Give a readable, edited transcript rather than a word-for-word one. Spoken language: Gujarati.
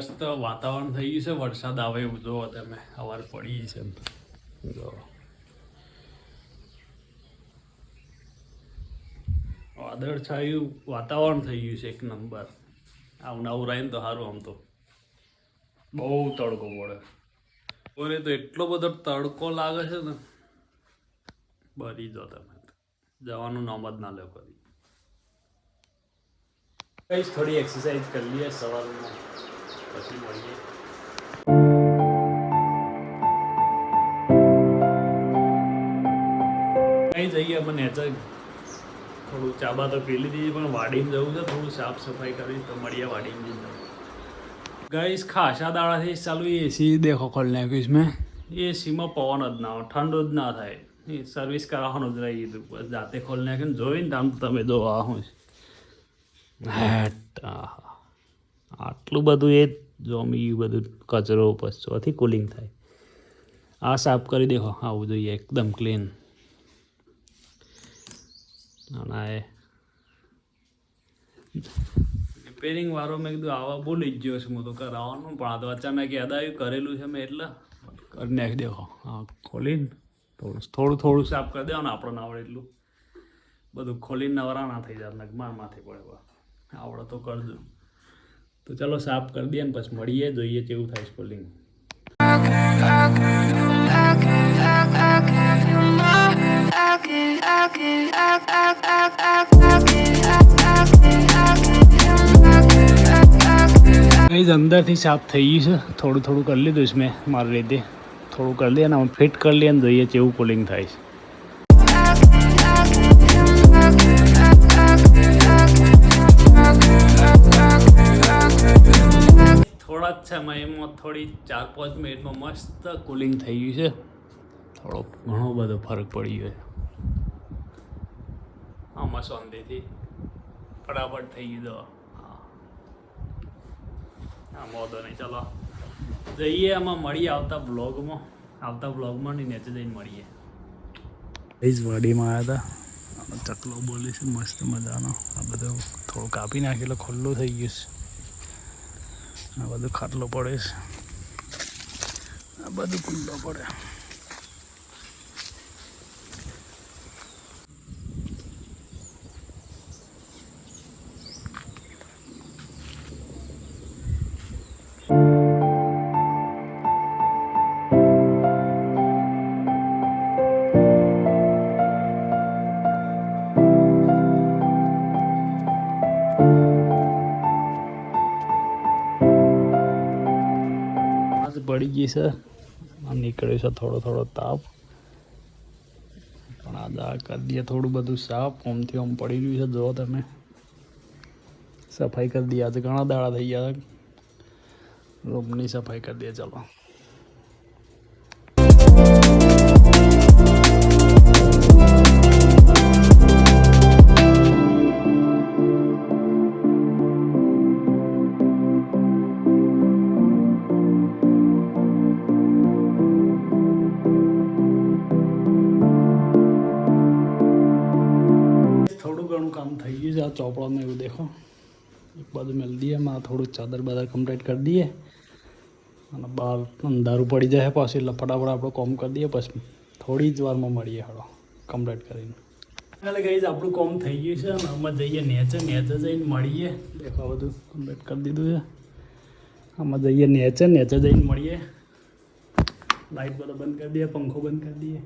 મસ્ત વાતાવરણ થઈ ગયું છે, વરસાદ આવે એવું જોવો તમે. સવાર પડી છે જો વાદળછાયું વાતાવરણ થઈ ગયું છે એક નંબર. આવું નવું રહે ને તો સારું. આમ તો બહુ તડકો પડે ઓરે, તો એટલો બધો તડકો લાગે છે ને બરી જો તમે. જવાનું નામ જ ના લે કદી. કઈ થોડી એક્સરસાઇઝ કરી લઈએ સવારમાં, પછી મળીએ. કઈ જઈએ અમે નેચર થોડું ચાબા તો પી લીધી, પણ વાડીમાં જવું છે, થોડું સાફ સફાઈ કરી તો મળીએ વાડીમાં જઈને. ગાઈસ ખાસા દાડાથી ચાલુ એસી દેખો ખોલ નાખ્યું મેં. એસીમાં પવન જ ના આવે, ઠંડો જ ના થાય. સર્વિસ કરાવવાનું જ રહી ગયું, બસ જાતે ખોલ નાખ્યું જોઈને તો આમ તમે જો આ હું આટલું બધું એ જોમી બધું કચરો પછોથી કુલિંગ થાય. આ સાફ કરી દેખો, આવું જોઈએ એકદમ ક્લીન. અને રિપેરિંગ વાળો મેં કીધું આવા ભૂલી જ ગયો છું હું તો કરાવવાનું, પણ આ તો અચાનક યાદ આવ્યું કરેલું છે મેં એટલે કરી નાખી દેખો. હા ખોલીને થોડું સાફ કરી દેવાનું, આપણે ના આવડે એટલું. બધું ખોલીને નવરા ના થઈ જાય, નગમારમાંથી પડે. આવડે તો કરજો. તો ચાલો સાફ કરી દઈએ ને પછી મળીએ, જોઈએ કેવું થાય છે કોલિંગ. અંદરથી સાફ થઈ ગયું છે, થોડું કરી લીધું છે મેં મારી રીતે. થોડું કરી દઈએ ને ફિટ કરી લઈએ ને જોઈએ કેવું કુલિંગ થાય છે. થોડા જ સમયમાં થોડી 4-5 મિનિટમાં મસ્ત કુલિંગ થઈ ગયું છે. થોડો ઘણો બધો ફરક પડી ગયો છે આમાં. શાંતિથી ફટાફટ થઈ ગયું. હા મોદો નહીં. ચાલો જઈએ આમાં મળીએ આવતા બ્લોગમાં નહીં નેચે જઈને મળીએ. એ જ વાડીમાં આવ્યા હતા. ચકલો બોલે છે મસ્ત મજાનો. આ બધું થોડું કાપી નાખી એટલે ખુલ્લું થઈ ગયું છે. આ બધું ખાટલો પડે છે, આ બધું ખુલ્લો પડે. પડી ગઈ છે, નીકળ્યું છે થોડો તાપ. પણ આ કરી દઈએ થોડું બધું સાફ. ઓમથી ઓમ પડી રહ્યું છે, જો તમે. સફાઈ કરી દઈએ. આજે ઘણા દાડા થઈ ગયા રૂમની સફાઈ કરી દઈએ. ચાલો કામ થઈ ગયું છે. આ ચોપડામાં એવું દેખો એક બાજુ મેળ દઈએ. એમાં થોડું ચાદર બાદર કમ્પ્લીટ કરી દઈએ અને બહાર અંધારું પડી જાય પાછું, એટલે ફટાફટ આપણું કામ કરી દઈએ. પછી થોડી જ વારમાં મળીએ. હાલો કમ્પ્લીટ કરીને એટલે ગઈ આપણું કામ થઈ ગયું છે અને આમાં જઈએ નેચે જઈને મળીએ. દેખો બધું કમ્પ્લીટ કરી દીધું છે. આમાં જઈએ નેચે જઈને મળીએ. લાઇટ બધો બંધ કરી દઈએ, પંખો બંધ કરી દઈએ.